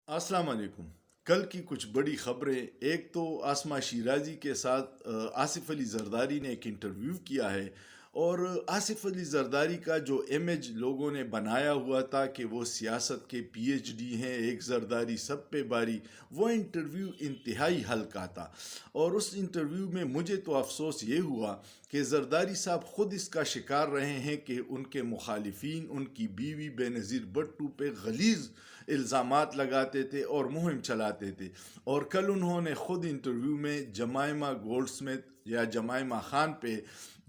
अस्सलाम वालेकुम। कल की कुछ बड़ी खबरें। एक तो आसमा शिराजी के साथ आसिफ अली जरदारी ने एक इंटरव्यू किया है, और आसिफ अली जरदारी का जो इमेज लोगों ने बनाया हुआ था कि वो सियासत के पीएचडी हैं, एक जरदारी सब पे बारी, वो इंटरव्यू इंतहाई हल्का था। और उस इंटरव्यू में मुझे तो अफसोस ये हुआ कि जरदारी साहब ख़ुद इसका शिकार रहे हैं कि उनके मुखालिफिन उनकी बीवी बेनज़ीर भुट्टो पे गलीज़ इल्ज़ामात लगाते थे और मुहिम चलाते थे। और कल उन्होंने ख़ुद इंटरव्यू में जमाइमा गोल्डस्मिथ या जमाइमा खान पे,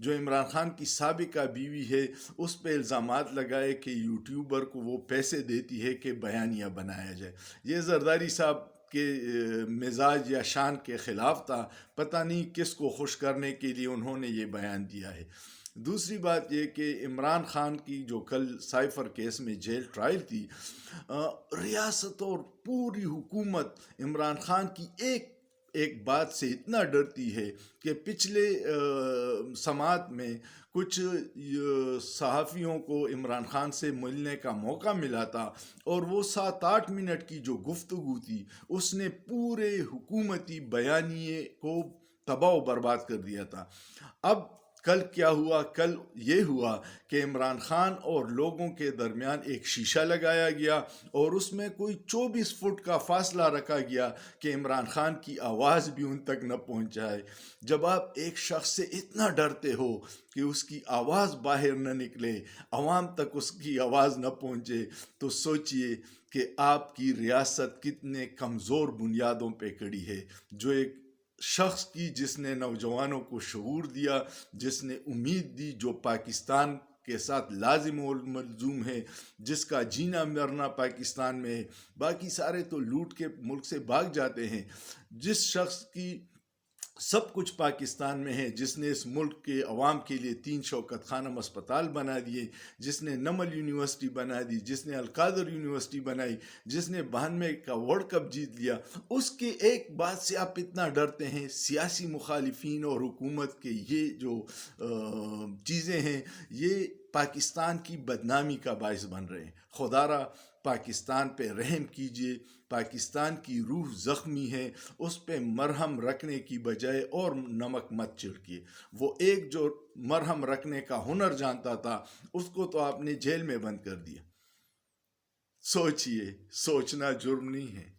जो इमरान खान की साबिका बीवी है, उस पे इल्ज़ामात लगाए कि यूट्यूबर को वो पैसे देती है कि बयानिया बनाया जाए। ये जरदारी साहब के मिजाज या शान के ख़िलाफ़ था। पता नहीं किस को खुश करने के लिए उन्होंने ये बयान दिया है। दूसरी बात ये कि इमरान खान की जो कल साइफर केस में जेल ट्रायल थी, रियासत और पूरी हुकूमत इमरान खान की एक एक बात से इतना डरती है कि पिछले समात में कुछ सहाफ़ियों को इमरान खान से मिलने का मौका मिला था, और वो 7-8 मिनट की जो गुफ्तगू थी उसने पूरे हुकूमती बयानिए को तबाह बर्बाद कर दिया था। अब कल क्या हुआ? कल ये हुआ कि इमरान खान और लोगों के दरमियान एक शीशा लगाया गया, और उसमें कोई 24 फुट का फासला रखा गया कि इमरान खान की आवाज़ भी उन तक न पहुंच जाए। जब आप एक शख्स से इतना डरते हो कि उसकी आवाज़ बाहर न निकले, आवाम तक उसकी आवाज़ न पहुंचे, तो सोचिए कि आपकी रियासत कितने कमज़ोर बुनियादों पे खड़ी है। जो एक शख्स की जिसने नौजवानों को शऊर दिया, जिसने उम्मीद दी, जो पाकिस्तान के साथ लाजिम और मलजूम है, जिसका जीना मरना पाकिस्तान में है, बाकी सारे तो लूट के मुल्क से भाग जाते हैं। जिस शख्स की सब कुछ पाकिस्तान में है, जिसने इस मुल्क के अवाम के लिए 3 शौकत खानम अस्पताल बना दिए, जिसने नमल यूनिवर्सिटी बना दी, जिसने अलकादर यूनिवर्सिटी बनाई, जिसने 92 का वर्ल्ड कप जीत लिया, उसके एक बात से आप इतना डरते हैं। सियासी मुखालिफिन और हुकूमत के ये जो चीज़ें हैं, ये पाकिस्तान की बदनामी का बायस बन रहे हैं। खुदारा पाकिस्तान पे रहम कीजिए। पाकिस्तान की रूह ज़ख्मी है, उस पे मरहम रखने की बजाय और नमक मत छिड़किए। वो एक जो मरहम रखने का हुनर जानता था, उसको तो आपने जेल में बंद कर दिया। सोचिए, सोचना जुर्म नहीं है।